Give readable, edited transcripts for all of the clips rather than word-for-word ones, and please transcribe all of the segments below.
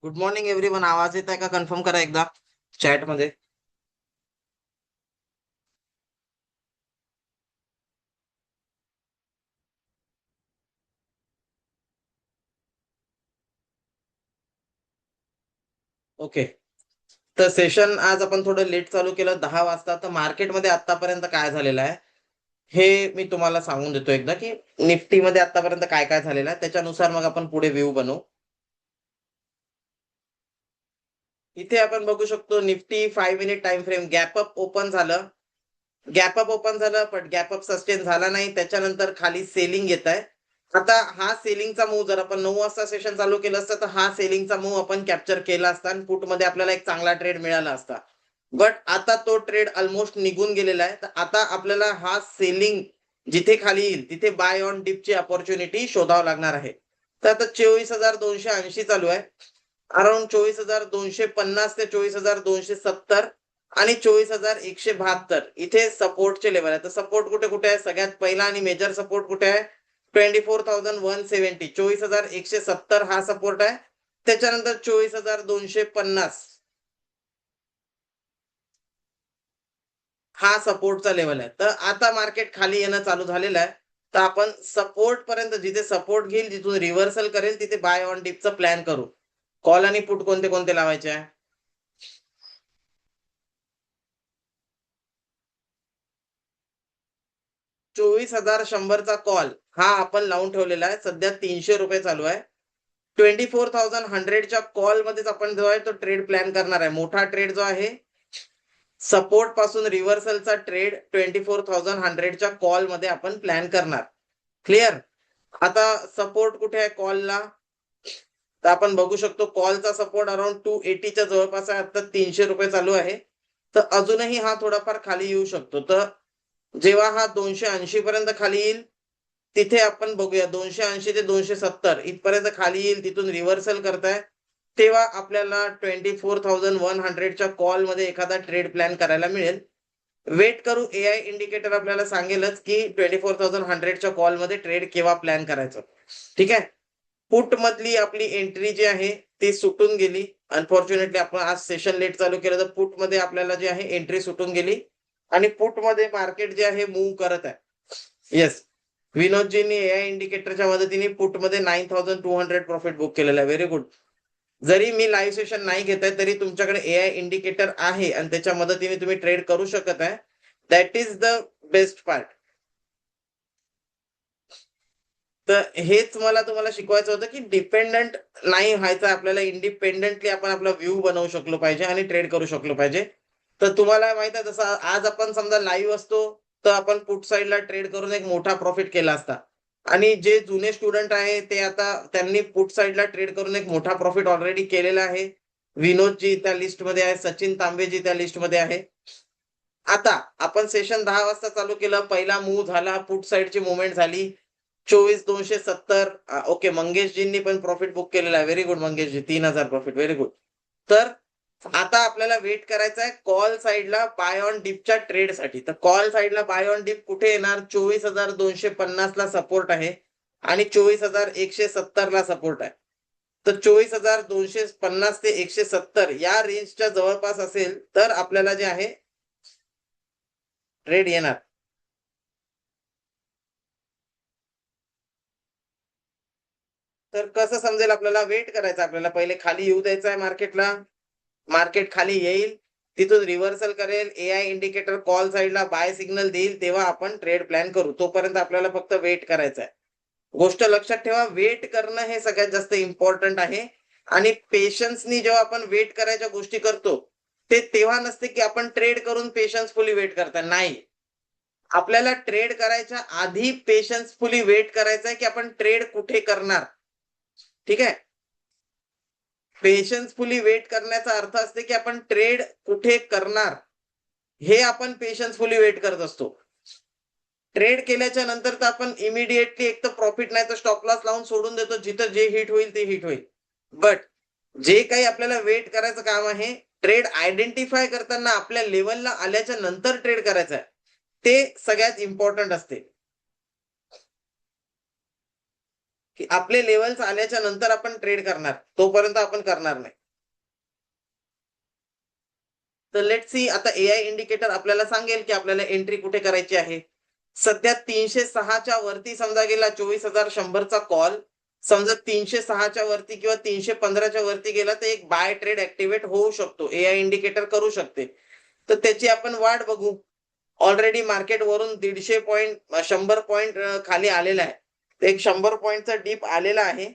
Good morning everyone. आवाज येत आहे का? कन्फर्म करा एकदा चॅट मध्ये. ओके. तर सेशन आज आपण थोडं लेट चालू केलं 10 वाजता. तर मार्केटमध्ये आतापर्यंत काय झालेलं आहे हे मी तुम्हाला सांगून देतो एकदा, की निफ्टीमध्ये आतापर्यंत काय काय झालेलं आहे, त्याच्यानुसार मग आपण पुढे व्ह्यू बनवू. इथे आपण बघू शकतो Nifty 5 minute time frame gap up open झालं. पण गॅप अप सस्टेन झाला नाही. त्याच्यानंतर खाली सेलिंग येत आहे. आता हा सेलिंगचा मूव्ह जर आपण 9 वाजता सेशन चालू केलं असतं तर हा सेलिंगचा मूव्ह आपण कॅप्चर केला असता आणि पुटमध्ये आपल्याला एक चांगला ट्रेड मिळाला असता. बट आता तो ट्रेड ऑलमोस्ट निघून गेलेला आहे. तर आता आपल्याला हा सेलिंग जिथे खाली येईल तिथे बाय ऑन डिपची अपॉर्च्युनिटी शोधावं लागणार आहे. तर आता 24,280 चालू आहे. अराउंड 24,250 ते 24,270 आणि 24,172 इथे सपोर्टचे लेवल आहे. तर सपोर्ट कुठे कुठे आहे? सगळ्यात पहिला आणि मेजर सपोर्ट कुठे आहे? 24,170 24,170 हा सपोर्ट आहे. त्याच्यानंतर 24,250 हा सपोर्टचा लेवल आहे. तर आता मार्केट खाली येणं चालू झालेलं आहे. तर आपण सपोर्ट पर्यंत जिथे सपोर्ट घेईल, जिथून रिव्हर्सल करेल तिथे बाय ऑन डिपचा प्लॅन करू. कॉल आणि पुट कोणते कोणते लावायचे आहे? 24,100चा कॉल हा आपण लावून ठेवलेला आहे. सध्या ₹300 चालू आहे. 24,100च्या कॉल मध्येच आपण जो आहे तो ट्रेड प्लॅन करणार आहे. मोठा ट्रेड जो आहे सपोर्ट पासून रिव्हर्सलचा ट्रेड 24,100च्या कॉल मध्ये आपण प्लॅन करणार. क्लिअर? आता सपोर्ट कुठे आहे कॉलला? तर आपण बघू शकतो कॉलचा सपोर्ट अराउंड 280च्या जवळपास आहे. आता ₹300 चालू आहे. तर अजूनही हा थोडाफार खाली येऊ शकतो. तर जेव्हा हा 280 पर्यंत खाली येईल तिथे आपण बघूया 280 ते 270 इथपर्यंत खाली येईल, तिथून रिव्हर्सल करताय तेव्हा आपल्याला 24,100च्या कॉल मध्ये एखादा ट्रेड प्लॅन करायला मिळेल. वेट करू. एआय इंडिकेटर आपल्याला सांगेलच की 24,100च्या कॉल मध्ये ट्रेड केव्हा प्लॅन करायचं. ठीक आहे. पुट मधली आपली एंट्री जी आहे ती सुटून गेली. अनफॉर्च्युनेटली आपण आज सेशन लेट चालू केलं तर पुट मध्ये आपल्याला जे आहे एंट्री सुटून गेली आणि पुट मध्ये मार्केट जे आहे मूव्ह करत आहे. येस, विनोदजींनी एआय इंडिकेटरच्या मदतीने पुट मध्ये 9,200 प्रॉफिट बुक केलेलं आहे. Very good. जरी मी लाईव्ह सेशन नाही घेत आहे तरी तुमच्याकडे एआय इंडिकेटर आहे आणि त्याच्या मदतीने तुम्ही ट्रेड करू शकत आहे. That is the best part. तर हेच मला तुम्हाला शिकवायचं होतं की डिपेंडंट नाही व्हायचं, आपल्याला इंडिपेंडेंटली आपण आपला व्ह्यू बनवू शकलो पाहिजे आणि ट्रेड करू शकलो पाहिजे. तर तुम्हाला माहित आहे जसं आज आपण समजा लाईव्ह असतो तर आपण पुट साईडला ट्रेड करून एक मोठा प्रॉफिट केला असता. आणि जे जुने स्टुडंट आहे ते आता त्यांनी पुट साईडला ट्रेड करून एक मोठा प्रॉफिट ऑलरेडी केलेला आहे. विनोदजी त्या लिस्टमध्ये आहे, सचिन तांबेजी त्या लिस्टमध्ये आहे. आता आपण सेशन 10 वाजता चालू केलं. पहिला मूव्ह झाला, पुट साईडची मुवमेंट झाली. 24,270 ओके. मंगेशजींनी पण प्रॉफिट बुक केलेला आहे. Very good Mangeshji. 3,000 profit. Very good. तर आता आपल्याला वेट करायचा आहे कॉल साईडला बाय ऑन डिपच्या ट्रेडसाठी. तर कॉल साईडला बाय ऑन डिप कुठे येणार? 24,250 ला सपोर्ट आहे आणि 24,170 ला सपोर्ट आहे. तर 24,250 ते 170 या रेंजच्या जवळपास असेल तर आपल्याला जे आहे ट्रेड येणार. तर कसं समजेल आपल्याला? वेट करायचं. आपल्याला पहिले खाली येऊ द्यायचं आहे मार्केटला. मार्केट खाली येईल, तिथून रिव्हर्सल करेल, एआय इंडिकेटर कॉल साईडला बाय सिग्नल देईल, तेव्हा आपण ट्रेड प्लॅन करू. तोपर्यंत आपल्याला फक्त वेट करायचं आहे. गोष्ट लक्षात ठेवा, वेट करणं हे सगळ्यात जास्त इम्पॉर्टंट आहे. आणि पेशन्सनी जेव्हा आपण वेट करायच्या गोष्टी करतो ते तेव्हा नसते की आपण ट्रेड करून पेशन्सफुली वेट करता. नाही, आपल्याला ट्रेड करायच्या आधी पेशन्सफुली वेट करायचं आहे की आपण ट्रेड कुठे करणार. ठीक आहे. पेशन्सफुली वेट करण्याचा अर्थ असते की आपण ट्रेड कुठे करणार हे आपण पेशन्सफुली वेट करत असतो. ट्रेड केल्याच्या नंतर तर आपण इमिडिएटली एक तर प्रॉफिट नाही तर स्टॉप लॉस लावून सोडून देतो. जिथं जे हिट होईल ते हिट होईल. बट जे काही आपल्याला वेट करायचं काम आहे, ट्रेड आयडेंटिफाय करताना आपल्या लेवलला आल्याच्या नंतर ट्रेड करायचं आहे, ते सगळ्यात इम्पॉर्टंट असते. की आपले लेवल्स आल्याच्या नंतर आपण ट्रेड करणार, तोपर्यंत आपण करणार नाही. तर लेट सी आता एआय इंडिकेटर आपल्याला सांगेल की आपल्याला एंट्री कुठे करायची आहे. सध्या 306च्या वरती समजा गेला 24,100चा कॉल, समजा 306च्या वरती किंवा 315च्या वरती गेला तर एक बाय ट्रेड ऍक्टिव्हेट होऊ शकतो, एआय इंडिकेटर करू शकते. तर त्याची आपण वाट बघू. ऑलरेडी मार्केट वरून 150 पॉईंट 100 पॉईंट खाली आलेला आहे. एक 100 पॉईंटचा डीप आलेला आहे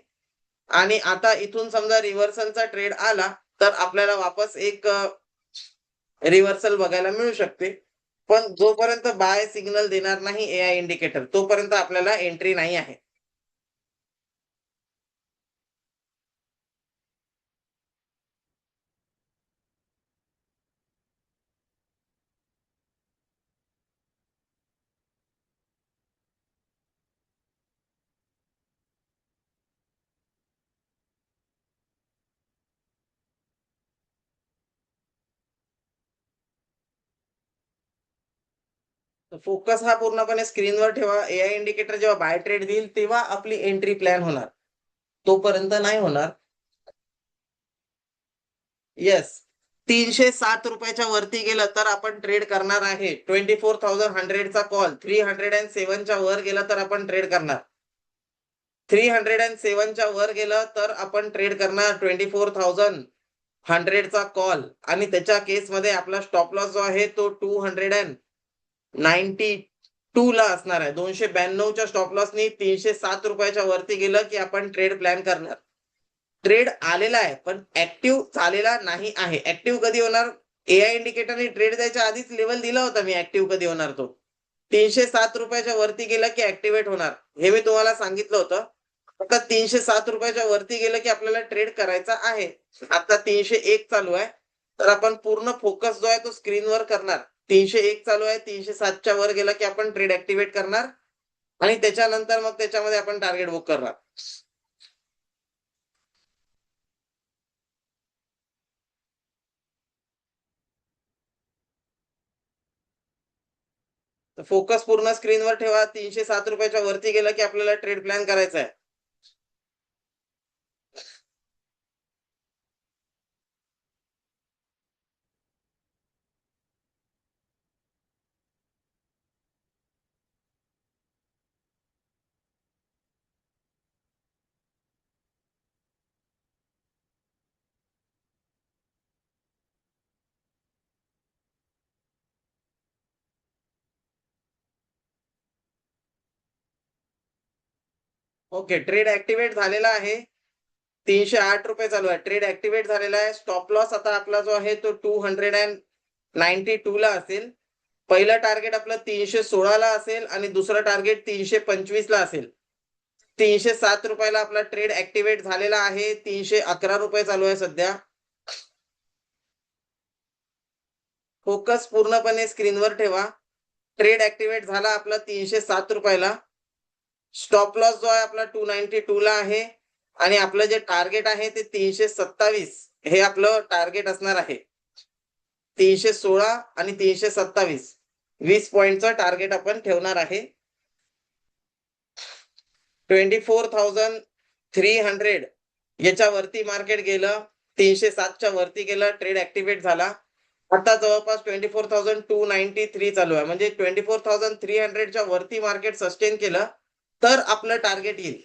आणि आता इथून समजा रिव्हर्सलचा ट्रेड आला तर आपल्याला वापस एक रिव्हर्सल बघायला मिळू शकते. पण जोपर्यंत बाय सिग्नल देणार नाही एआय इंडिकेटर तोपर्यंत आपल्याला एंट्री नाही आहे. फोकस हा पूर्णपणे स्क्रीनवर ठेवा. एआय इंडिकेटर जेव्हा बाय ट्रेड देईल तेव्हा आपली एंट्री प्लॅन होणार, तोपर्यंत नाही होणार. येस, 307 रुपयाच्या वरती गेलं तर आपण ट्रेड करणार आहे. 24,100चा कॉल 307च्या वर गेला तर आपण ट्रेड करणार. 307च्या वर गेलं तर आपण ट्रेड करणार 24,100चा कॉल आणि त्याच्या केसमध्ये आपला स्टॉप लॉस जो आहे तो 292 ला असणार आहे. 292च्या स्टॉप लॉसनी 307 रुपयाच्या वरती गेलं की आपण ट्रेड प्लॅन करणार. ट्रेड आलेला आहे पण ऍक्टिव्ह झालेला नाही आहे. ऍक्टिव्ह कधी होणार? एआय इंडिकेटरने ट्रेड द्यायच्या आधीच लेवल दिला होता मी ऍक्टिव्ह कधी होणार तो. 307 रुपयाच्या वरती गेला की ऍक्टिव्हेट होणार, हे मी तुम्हाला सांगितलं होतं. आता 307 रुपयाच्या वरती गेलं की आपल्याला ट्रेड करायचा आहे. आता 301 चालू आहे तर आपण पूर्ण फोकस जो आहे तो स्क्रीनवर करणार. 301 चालू आहे, 307च्या वर गेला की आपण ट्रेड ऍक्टिव्हेट करणार आणि त्याच्यानंतर मग त्याच्यामध्ये आपण टार्गेट बुक करणार. तर फोकस पूर्ण स्क्रीनवर ठेवा. 307 रुपयाच्या वरती गेलं की आपल्याला ट्रेड प्लॅन करायचा आहे. ओके, ट्रेड ऍक्टिव्हेट झालेला आहे. 308 रुपये चालू आहे. ट्रेड ऍक्टिव्हेट झालेला आहे. स्टॉप लॉस आता आपला जो आहे तो 292 ला असेल. पहिलं टार्गेट आपलं 316 ला असेल आणि दुसरं टार्गेट 325 ला असेल. 307 रुपयाला आपला ट्रेड ऍक्टिव्हेट झालेला आहे. 311 रुपये चालू आहे सध्या. फोकस पूर्णपणे स्क्रीनवर ठेवा. ट्रेड ऍक्टिव्हेट झाला आपला 307 रुपयाला. स्टॉप लॉस जो आहे आपला 292 ला आहे आणि आपलं जे टार्गेट आहे ते 327 हे आपलं टार्गेट असणार आहे. 316 आणि 327 20 पॉईंटचं टार्गेट आपण ठेवणार आहे. 24,300 याच्या वरती मार्केट गेलं, 307च्या वरती गेलं, ट्रेड ऍक्टिव्हेट झाला. आता जवळपास 24,293 चालू आहे. म्हणजे 24,300च्या वरती मार्केट सस्टेन केलं तर आपलं टार्गेट येईल.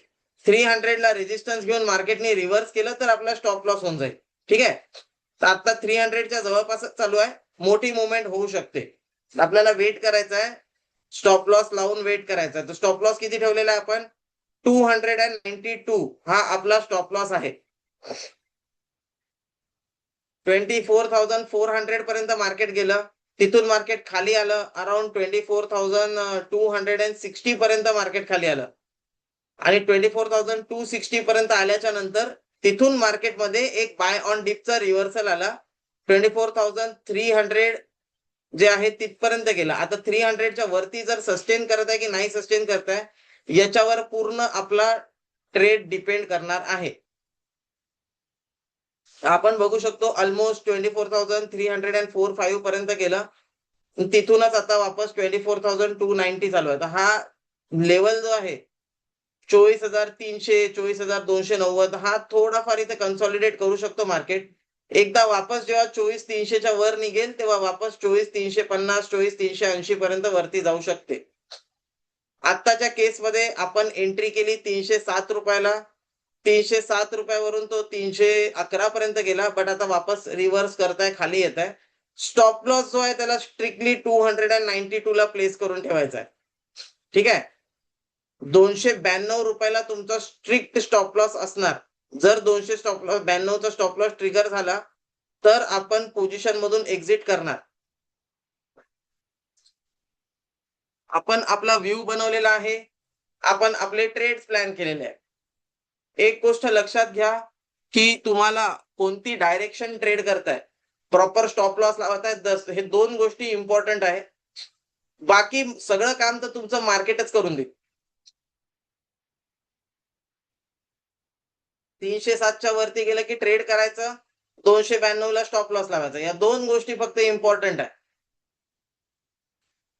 300 ला रेजिस्टन्स घेऊन मार्केटने रिव्हर्स केलं तर आपला स्टॉप लॉस होऊन जाईल. ठीक आहे. तर आता 300च्या जवळपासच चालू आहे. मोठी मुवमेंट होऊ शकते. आपल्याला वेट करायचं आहे. स्टॉप लॉस लावून वेट करायचा आहे. तर स्टॉप लॉस किती ठेवलेला आहे आपण? 292 हा आपला स्टॉप लॉस आहे. 24,400 पर्यंत मार्केट गेलं, तिथून मार्केट खाली आलं. अराउंड 24,260 पर्यंत मार्केट खाली आलं आणि 24,260 पर्यंत आल्याच्या नंतर तिथून मार्केटमध्ये एक बाय ऑन डिपचा रिव्हर्सल आला. 24,300 जे आहे तिथपर्यंत गेला. आता 300च्या वरती जर सस्टेन करत आहे की नाही सस्टेन करताय याच्यावर पूर्ण आपला ट्रेड डिपेंड करणार आहे. आपण बघू शकतो ऑलमोस्ट 24,304 पर्यंत गेलं. तिथूनच आता वापस 24,290 चालू आहे. तर हा लेवल जो आहे 24,300 24,290 हा थोडाफार इथे कन्सॉलिडेट करू शकतो मार्केट. एकदा वापस जेव्हा 24,300च्या वर निघेल तेव्हा वापस 24,350 24,380 पर्यंत वरती जाऊ शकते. आत्ताच्या केसमध्ये आपण एंट्री केली 307 रुपयाला. 307 रुपयावरून तो 311 पर्यंत गेला, बट आता वापस रिव्हर्स करताय, खाली येत आहे. स्टॉप लॉस जो आहे त्याला स्ट्रिक्टली 292 ला प्लेस करून ठेवायचा आहे. ठीक आहे. 292 रुपयाला तुमचा स्ट्रिक्ट स्टॉप लॉस असणार. जर 292चा स्टॉप लॉस ट्रिगर झाला तर आपण पोझिशन मधून एक्झिट करणार. आपण आपला व्ह्यू बनवलेला आहे, आपण आपले ट्रेड्स प्लॅन केलेले आहे. एक गोष्ट लक्षात घ्या की तुम्हाला कोणती डायरेक्शन ट्रेड करताय, प्रॉपर स्टॉप लॉस लावताय, हे दोन गोष्टी इम्पॉर्टंट आहे. बाकी सगळं काम तर तुमचं मार्केटच करून देईल. 307च्या वरती गेलं की ट्रेड करायचं, 292 ला स्टॉप लॉस लावायचा. या दोन गोष्टी फक्त इम्पॉर्टंट आहे.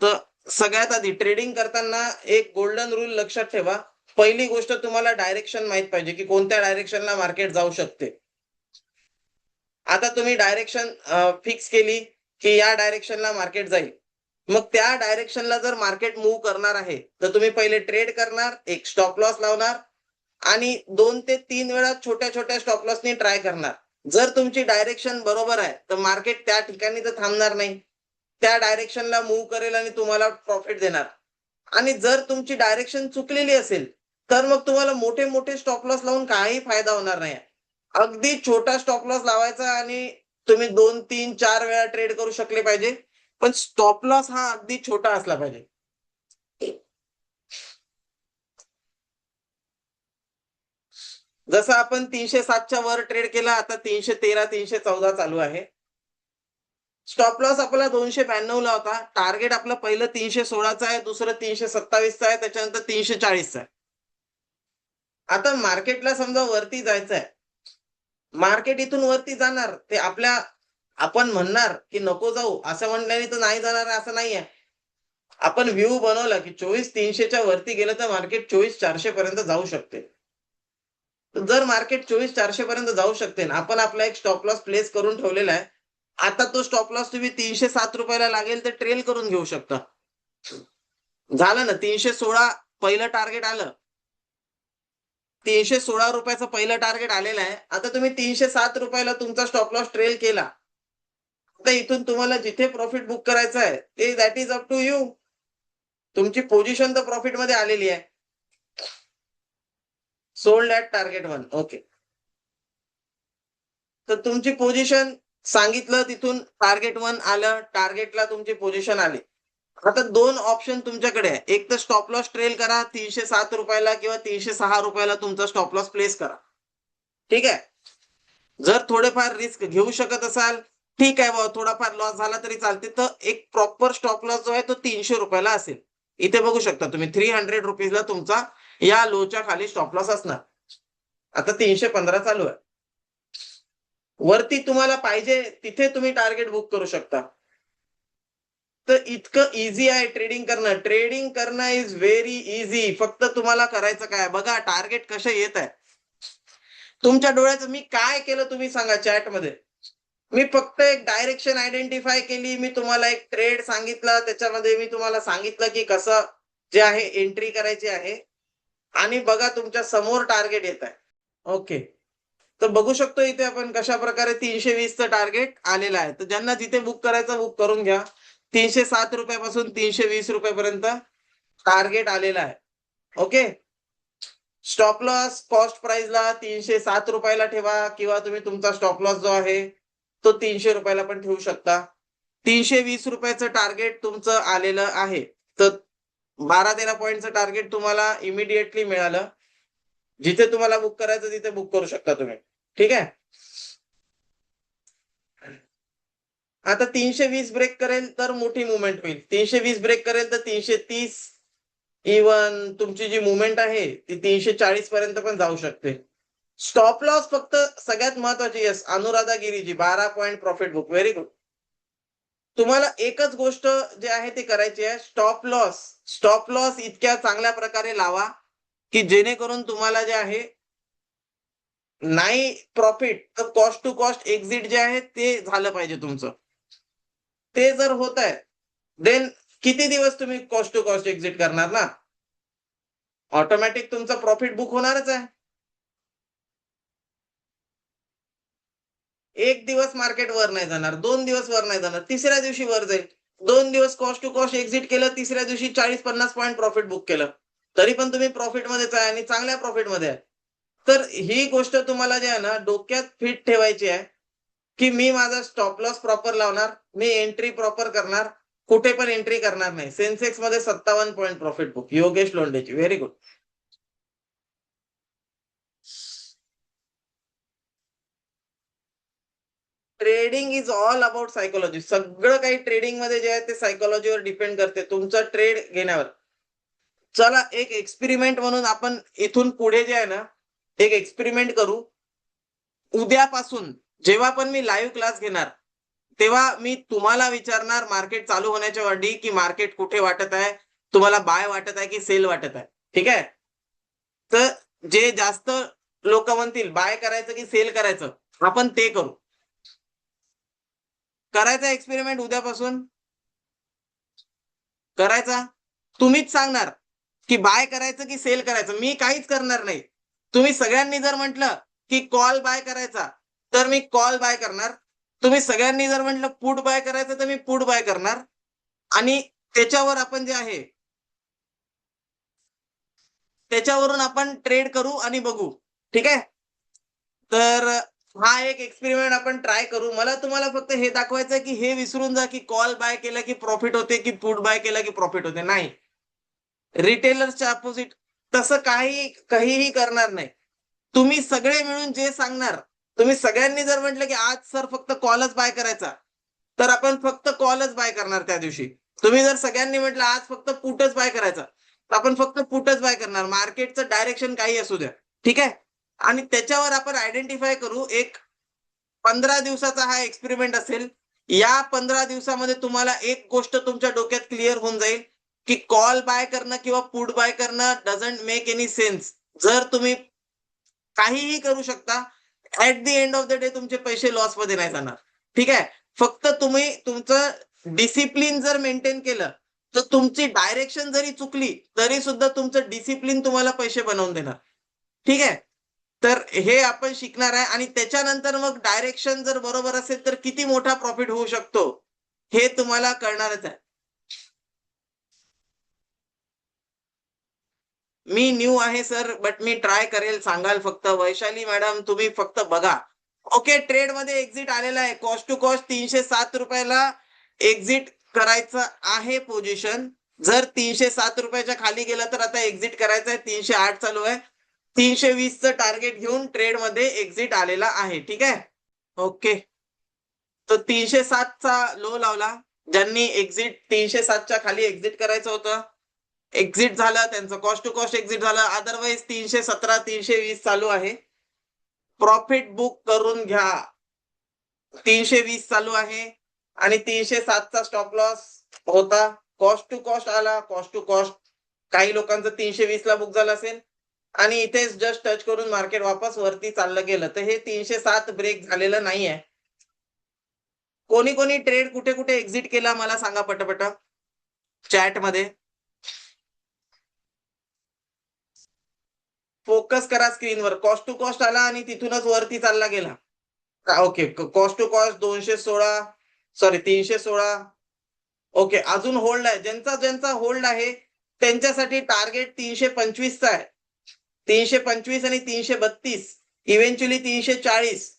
तर सगळ्यात आधी ट्रेडिंग करताना एक गोल्डन रूल लक्षात ठेवा. पहिली गोष्ट तुम्हाला डायरेक्शन माहित पाहिजे की कोणत्या डायरेक्शनला मार्केट जाऊ शकते. आता तुम्ही डायरेक्शन फिक्स केली की या डायरेक्शनला मार्केट जाईल. मग त्या डायरेक्शनला जर मार्केट मूव्ह करणार आहे तर तुम्ही पहिले ट्रेड करणार, एक स्टॉप लॉस लावणार आणि 2 ते 3 वेळा छोट्या छोट्या स्टॉप लॉसनी ट्राय करणार. जर तुमची डायरेक्शन बरोबर आहे तर मार्केट त्या ठिकाणी तर थांबणार नाही, त्या डायरेक्शनला मूव्ह करेल आणि तुम्हाला प्रॉफिट देणार. आणि जर तुमची डायरेक्शन चुकलेली असेल तर मग तुम्हाला मोठे मोठे स्टॉप लॉस लावून काही फायदा होणार नाही. अगदी छोटा स्टॉप लॉस लावायचा आणि तुम्ही 2 3 4 वेळा ट्रेड करू शकले पाहिजे, पण स्टॉप लॉस हा अगदी छोटा असला पाहिजे. जसं आपण 307च्या वर ट्रेड केला, आता 313 314 चालू आहे. स्टॉप लॉस आपला 292 ला होता. टार्गेट आपलं पहिलं 316चं आहे, दुसरं 327चं आहे, त्याच्यानंतर 340चं आहे. आता मार्केटला समजा वरती जायचं आहे, मार्केट इथून वरती जाणार, ते आपण म्हणणार की नको जाऊ, असं म्हणल्याने तर नाही जाणार असं नाहीये. आपण व्ह्यू बनवला की 24,300च्या वरती गेलं तर मार्केट 24,400 पर्यंत जाऊ शकते. जर मार्केट 24,400 पर्यंत जाऊ शकते ना, आपण आपला एक स्टॉप लॉस प्लेस करून ठेवलेला आहे. आता तो स्टॉप लॉस तुम्ही 307 रुपयाला लागेल तर ट्रेल करून घेऊ शकता. झालं ना, 316 पहिलं टार्गेट आलं. 316 रुपयाचं पहिलं टार्गेट आलेलं आहे. आता तुम्ही 307 रुपयाला तुमचा स्टॉप लॉस ट्रेल केला. आता इथून तुम्हाला जिथे प्रॉफिट बुक करायचं आहे ते that is up to you. तुमची पोझिशन तर प्रॉफिट मध्ये आलेली आहे. Sold at target 1. ओके. तर तुमची पोझिशन सांगितलं, तिथून टार्गेट 1 आलं, टार्गेटला तुमची पोझिशन आली. आता 2 ऑप्शन तुमच्याकडे आहे. एक तर स्टॉप लॉस ट्रेल करा 307 रुपयाला किंवा 306 रुपयाला तुमचा स्टॉप लॉस प्लेस करा. ठीक आहे. जर थोडेफार रिस्क घेऊ शकत असाल, ठीक आहे बाबा, थोडाफार लॉस झाला तरी चालते, तर एक प्रॉपर स्टॉप लॉस जो आहे तो 300 रुपयाला असेल. इथे बघू शकता तुम्ही 300 रुपीजला तुमचा या लोच्या खाली स्टॉप लॉस असणार. आता 315 चालू आहे. वरती तुम्हाला पाहिजे तिथे तुम्ही टार्गेट बुक करू शकता. तर इतकं इझी आहे ट्रेडिंग करणं. ट्रेडिंग करणं इज व्हेरी इझी. फक्त तुम्हाला करायचं काय, बघा टार्गेट कसे येत आहे. तुमच्या डोळ्याचं मी काय केलं तुम्ही सांगा चॅटमध्ये. मी फक्त एक डायरेक्शन आयडेंटिफाय केली, मी तुम्हाला एक ट्रेड सांगितला, त्याच्यामध्ये मी तुम्हाला सांगितलं की कसं जे आहे एंट्री करायची आहे आणि बघा तुमच्या समोर टार्गेट येत आहे. ओके. तर बघू शकतो इथे आपण कशा प्रकारे 320चं टार्गेट आलेलं आहे. तर ज्यांना जिथे बुक करायचं बुक करून घ्या. 307 रुपयापासून 320 रुपयापर्यंत टार्गेट आलेला आहे. ओके. स्टॉप लॉस कॉस्ट प्राइसला 307 रुपयाला ठेवा किंवा तुम्ही तुमचा स्टॉप लॉस जो आहे तो 300 रुपयाला पण ठेवू शकता. 320 रुपयाचं टार्गेट तुमचं आलेलं आहे. तर 12-13 पॉईंटचं टार्गेट तुम्हाला इमिडिएटली मिळालं. जिथे तुम्हाला बुक करायचं तिथे बुक करू शकता तुम्ही. ठीक आहे. आता 320 ब्रेक करेल तर मोठी मुवमेंट होईल. 320 ब्रेक करेल तर 330, इवन तुमची जी मुवमेंट आहे ती 340 पर्यंत पण जाऊ शकते. स्टॉप लॉस फक्त सगळ्यात महत्वाची. Yes, Anuradha Giriji 12 point profit book. Very good. तुम्हाला एकच गोष्ट जे आहे ती करायची आहे, स्टॉप लॉस इतक्या चांगल्या प्रकारे लावा की जेणेकरून तुम्हाला जे आहे नाही प्रॉफिट तर कॉस्ट टू कॉस्ट एक्झिट जे आहे ते झालं पाहिजे तुमचं. ते जर होत आहे देन किती दिवस तुम्ही कॉस्ट टू कॉस्ट एक्झिट करणार ना, ऑटोमॅटिक तुमचा प्रॉफिट बुक होणारच आहे. एक दिवस मार्केट वर नाही जाणार, 2 दिवस वर नाही जाणार, तिसऱ्या दिवशी वर जाईल. 2 दिवस कॉस्ट टू कॉस्ट एक्झिट केलं, तिसऱ्या दिवशी 40-50 पॉईंट प्रॉफिट बुक केलं. तरी पण तुम्ही प्रॉफिटमध्येच आहे आणि चांगल्या प्रॉफिटमध्ये आहे. तर ही गोष्ट तुम्हाला जे आहे ना डोक्यात फिट ठेवायची आहे, की मी माझा स्टॉप लॉस प्रॉपर लावणार, मी एंट्री प्रॉपर करणार, कुठे पण एंट्री करणार नाही. सेन्सेक्समध्ये 57 पॉईंट प्रॉफिट बुक. योगेश लोंढेची. Very good. Trading is all about psychology. सगळं काही ट्रेडिंगमध्ये जे आहे ते सायकोलॉजीवर डिपेंड करते. तुमचा ट्रेड घेण्यावर. चला एक एक्सपेरिमेंट म्हणून आपण इथून पुढे जे आहे ना, एक एक्सपेरिमेंट करू. उद्यापासून जेव्हा पण मी लाईव्ह क्लास घेणार, तेव्हा मी तुम्हाला विचारणार मार्केट चालू होण्याच्या आधी, की मार्केट कुठे वाटत आहे? तुम्हाला बाय वाटत आहे की सेल वाटत आहे? ठीक आहे? तर जे जास्त लोक म्हणतील बाय करायचं की सेल करायचं, आपण ते करू. करायचा एक्सपेरिमेंट उद्यापासून? करायचा? तुम्हीच सांगणार, की बाय करायचं की सेल करायचं. मी काहीच करणार नाही. तुम्ही सगळ्यांनी जर म्हटलं, की कॉल बाय करायचा, तर मी कॉल बाय करणार. तुम्ही सगळ्यांनी जर म्हटलं पुट बाय करायचं, तर मी पुट बाय करणार. आणि त्याच्यावर आपण जे आहे, त्याच्यावरून आपण ट्रेड करू आणि बघू. ठीक आहे? तर हा एक एक्सपेरिमेंट आपण ट्राय करू. मला तुम्हाला फक्त हे दाखवायचं आहे, की हे विसरून जा, की कॉल बाय केला की प्रॉफिट होते, की पुट बाय केला की प्रॉफिट होते. नाही. रिटेलर्सच्या अपोजिट तसं काहीही करणार नाही. तुम्ही सगळे मिळून जे सांगणार, तुम्ही सगळ्यांनी जर म्हटलं, की आज सर फक्त कॉलच बाय करायचा, तर आपण फक्त कॉलच बाय करणार त्या दिवशी. तुम्ही जर सगळ्यांनी म्हटलं आज फक्त पुटच बाय करायचा, तर आपण फक्त पुटच बाय करणार. मार्केटचं डायरेक्शन काही असू द्या. ठीक आहे? आणि त्याच्यावर आपण आयडेंटिफाय करू. एक 15 दिवसाचा हा एक्सपेरिमेंट असेल. या 15 दिवसामध्ये तुम्हाला एक गोष्ट तुमच्या डोक्यात क्लिअर होऊन जाईल, की कॉल बाय करणं किंवा पुट बाय करणं डझंट मेक एनी सेन्स. जर तुम्ही काहीही करू शकता, at the end of the day तुमचे पैसे लॉसमध्ये नाही जाणार. ठीक आहे? फक्त तुम्ही तुमचं डिसिप्लिन जर मेंटेन केलं, तर तुमची डायरेक्शन जरी चुकली, तरी सुद्धा तुमचं डिसिप्लिन तुम्हाला पैसे बनवून देणार. ठीक आहे? तर हे आपण शिकणार आहे आणि त्याच्यानंतर मग डायरेक्शन जर बरोबर असेल, तर किती मोठा प्रॉफिट होऊ शकतो, हे तुम्हाला कळणारच आहे. मी न्यू आहे सर, बट मी ट्राय करेल. सांगाल फक्त. वैशाली मॅडम तुम्ही फक्त बघा. ओके, ट्रेडमध्ये एक्झिट आलेला आहे. कॉस्ट टू कॉस्ट ₹307 ला एक्झिट करायचं आहे पोझिशन. जर ₹307 खाली गेलं तर आता एक्झिट करायचं आहे. 308 चालू आहे. 320 चं टार्गेट घेऊन ट्रेडमध्ये एक्झिट आलेला आहे. ठीक आहे? ओके. तर 307 चा लो लावला. ज्यांनी एक्झिट 307 च्या खाली एक्झिट करायचं होतं, एक्झिट झालं. त्यांचं कॉस्ट टू कॉस्ट एक्झिट झालं. अदरवाईज 317, 320 चालू आहे. प्रॉफिट बुक करून घ्या. 320 चालू आहे आणि 307 चा स्टॉप लॉस होता. कॉस्ट टू कॉस्ट आला. कॉस्ट टू कॉस्ट काही लोकांचं 320 ला बुक झालं असेल आणि इथेच जस्ट टच करून मार्केट वापस वरती चाललं गेलं. तर हे 307 ब्रेक झालेलं नाहीये. कोणी कोणी ट्रेड कुठे कुठे एक्झिट केला मला सांगा पटपट चॅटमध्ये. फोकस करा स्क्रीनवर. कॉस्ट टू कॉस्ट आला आणि तिथूनच वरती चालला गेला. Okay. Cost to cost 216, sorry 316. Okay. अजून होल्ड आहे. ज्यांचा होल्ड आहे त्यांच्यासाठी टार्गेट 325 चा आहे. 325 आणि 332, इव्हेंच्युअली 340.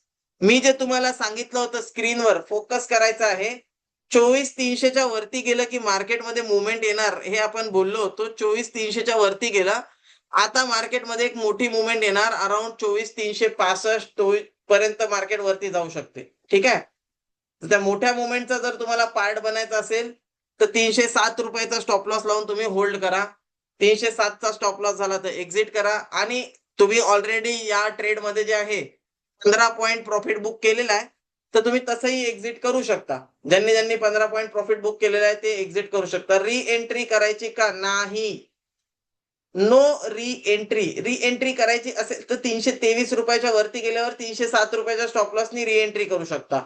मी जे तुम्हाला सांगितलं होतं स्क्रीनवर फोकस करायचं आहे. 24,300 वरती गेलं की मार्केटमध्ये मुवमेंट येणार हे आपण बोललो होतो. 24,300 वरती गेला. आता मार्केटमध्ये एक मोठी मुवमेंट येणार. अराउंड 24,365 पर्यंत मार्केट वरती जाऊ शकते. ठीक आहे? त्या मोठ्या मुवमेंटचा जर तुम्हाला पार्ट बनायचा असेल, तर ₹307 स्टॉप लॉस लावून तुम्ही होल्ड करा. 307 चा स्टॉप लॉस झाला तर एक्झिट करा आणि तुम्ही ऑलरेडी या ट्रेडमध्ये जे आहे 15 पॉईंट प्रॉफिट बुक केलेला आहे, तर तुम्ही तसंही एक्झिट करू शकता. ज्यांनी 15 पॉईंट प्रॉफिट बुक केलेलं आहे ते एक्झिट करू शकता. री एंट्री करायची का नाही? नो री एंट्री करायची असेल तर 323 रुपयाच्या वरती गेल्यावर 307 रुपयाच्या स्टॉप लॉसनी री एंट्री करू शकता.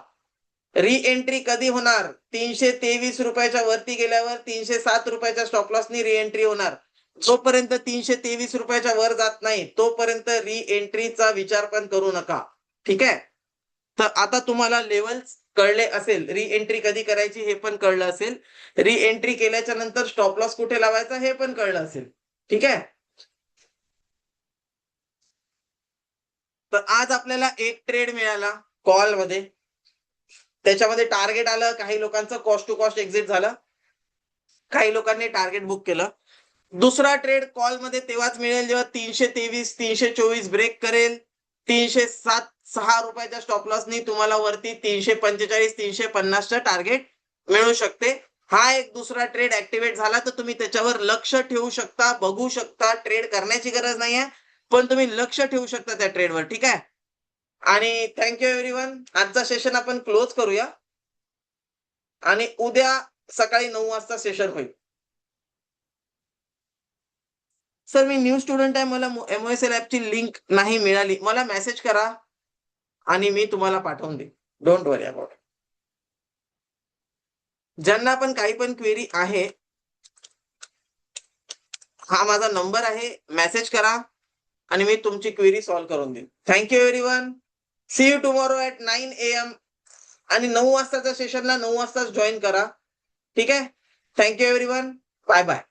री एंट्री कधी होणार? 323 रुपयाच्या वरती गेल्यावर 307 रुपयाच्या स्टॉप लॉसनी री एंट्री होणार. जोपर्यंत 323 रुपयाच्या वर जात नाही तोपर्यंत री एंट्रीचा विचार पण करू नका. ठीक आहे. तर आता तुम्हाला लेवल्स कळले असेल, री एंट्री कधी करायची हे पण कळलं असेल, री एंट्री केल्याच्या नंतर स्टॉप लॉस कुठे लावायचा हे पण कळलं असेल. ठीक आहे. तर आज आपल्याला एक ट्रेड मिळाला कॉल मध्ये. त्याच्यामध्ये टार्गेट आलं, काही लोकांचं कॉस्ट टू कॉस्ट एक्झिट झालं, काही लोकांनी टार्गेट बुक केलं. दुसरा ट्रेड कॉल मध्ये तेव्हाच मिळेल जेव्हा 323 324 ब्रेक करेल. 306 रुपयाच्या स्टॉप लॉसनी तुम्हाला वरती 345 350चं टार्गेट मिळू शकते. हा एक दुसरा ट्रेड ऍक्टिव्हेट झाला तर तुम्ही त्याच्यावर लक्ष ठेवू शकता, बघू शकता. ट्रेड करण्याची गरज नाहीये, पण तुम्ही लक्ष ठेवू शकता त्या ट्रेडवर. ठीक आहे. आणि थँक्यू एव्हरीवन. आजचा सेशन आपण क्लोज करूया आणि उद्या सकाळी 9 वाजता सेशन होईल. सर मी न्यू स्टुडंट आहे, मला MOSL ॲपची लिंक नाही मिळाली. मला मेसेज करा आणि मी तुम्हाला पाठवून देईन. Don't worry about. ज्यांना पण काही पण क्वेरी आहे, हा माझा नंबर आहे, मेसेज करा आणि मी तुमची क्वेरी सॉल्व्ह करून देईन. Thank you everyone. See you tomorrow at 9 AM आणि 9 वाजताच्या सेशनला 9 वाजताच जॉईन करा. ठीक आहे. Thank you everyone. Bye bye.